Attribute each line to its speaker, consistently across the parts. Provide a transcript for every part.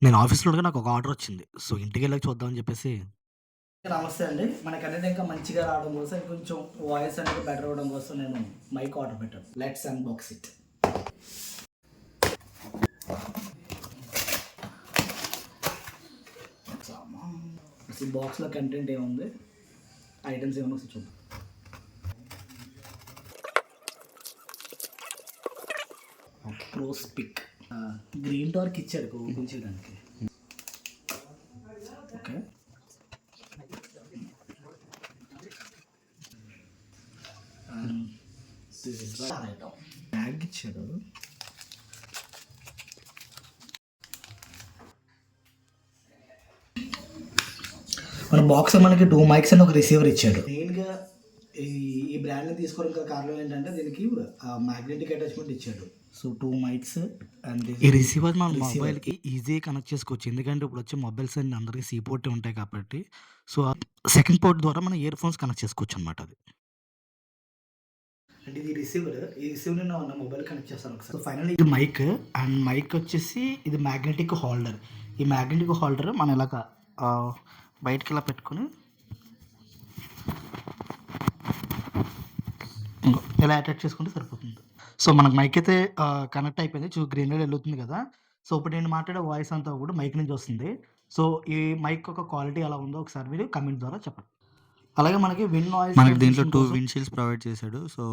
Speaker 1: నేను ఆఫీస్‌లో ఉండగా నాకొక ఆర్డరొచ్చింది. సో, ఇంటికెళ్ళాక చూద్దామని జెప్పేసి
Speaker 2: నమస్తే అండి. మన కంటెంట్ ఇంకా మంచిగా రావడం కోసం కొంచెం వాయిస్ అనేది బెటర్ అవ్వడం కోసం నేను మైక్ ఆర్డర్ పెట్టాను. Let's unbox it. ఈ బాక్స్‌లో కంటెంట్ ఏముంది? ఐటెమ్స్ ఏమన్నా ఒకసారి చూద్దాం. Close pic. గ్రీన్ టార్క్ ఇచ్చాడు ఓపెన్ చేయడానికి. ఓకే. బ్యాగ్ ఇచ్చాడు. మన బాక్స్ మనకి 2 మైక్స్ అండ్ ఒక రిసీవర్ ఇచ్చాడు. మెయిన్‌గా ఈ ఈ బ్రాండ్‌ని తీసుకోవడం గల కారణం ఏంటంటే దీనికి మ్యాగ్నెటిక్ అటాచ్‌మెంట్ ఇచ్చాడు. సో 2 మైక్స్ అండ్
Speaker 1: ఈ రిసీవర్ మన మొబైల్‌కి ఈజీగా కనెక్ట్ చేసుకోవచ్చు. ఎందుకంటే ఇప్పుడొచ్చే మొబైల్స్ అన్నీ అందరికి సి పోర్టే ఉంటాయి కాబట్టి, సో, సెకండ్ పోర్ట్ ద్వారా మనం ఇయర్ ఫోన్స్ కనెక్ట్ చేసుకోవచ్చనమాట అది.
Speaker 2: అంటే ఇది రిసీవర్. ఈ రిసీవర్‌ని నా మొబైల్ కనెక్ట్ చేస్తాను ఒకసారి.
Speaker 1: సో, ఫైనల్లీ ఇది మైక్ అండ్ మైక్ వచ్చేసి ఇది మ్యాగ్నెటిక్ హోల్డర్. ఈ మ్యాగ్నెటిక్ హోల్డర్ మనం ఇలాగా బయటికిలా పెట్టుకొని ఇలా అటాచ్ చేసుకుంటే సరిపోతుంది. సో, మనకు మైక్ అయితే కనెక్ట్ అయిపోయింది. గ్రీన్ లైట్ ఎలుగుతుంది కదా! సో, ఇప్పుడు నేను మాట్లాడే వాయిస్ అంతా కూడా మైక్ నుంచి వస్తుంది. సో, ఈ మైక్ యొక్క క్వాలిటీ ఎలా ఉందో ఒకసారి మీరు కామెంట్ ద్వారా చెప్పండి. అలాగే మనకి విండ్ నాయిస్
Speaker 3: మనకి దీంట్లో
Speaker 1: క్యాన్సిలేషన్
Speaker 3: 2
Speaker 1: కోసం
Speaker 3: విండ్ షీల్డ్స్ ప్రొవైడ్ చేశాడు. సో,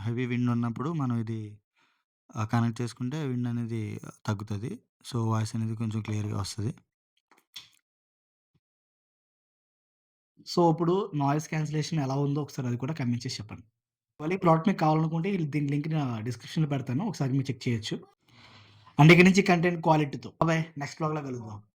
Speaker 3: హెవీ విండ్ ఉన్నప్పుడు మనం ఇది కనెక్ట్ చేసుకుంటే విండ్ అనేది తగ్గుతది. సో, వాయిస్ అనేది కొంచెం క్లియర్‌గా వస్తది.
Speaker 1: సో, ఇప్పుడు నాయిస్ క్యాన్సిలేషన్ ఎలా ఉందో ఒకసారి అది కూడా కామెంట్ చేసి చెప్పండి. మళ్ళీ ఈ ప్రోడక్ట్ మీకు కావాలనుకుంటే దీని లింక్ నేను డిస్క్రిప్షన్‌లో పెడతాను. ఒకసారి మీరు చెక్ చేయొచ్చు. అండ్ ఇక్కడి నుంచి కంటెంట్ క్వాలిటీతో. బాయ్. నెక్స్ట్ వ్లాగ్‌లో కలుద్దాం.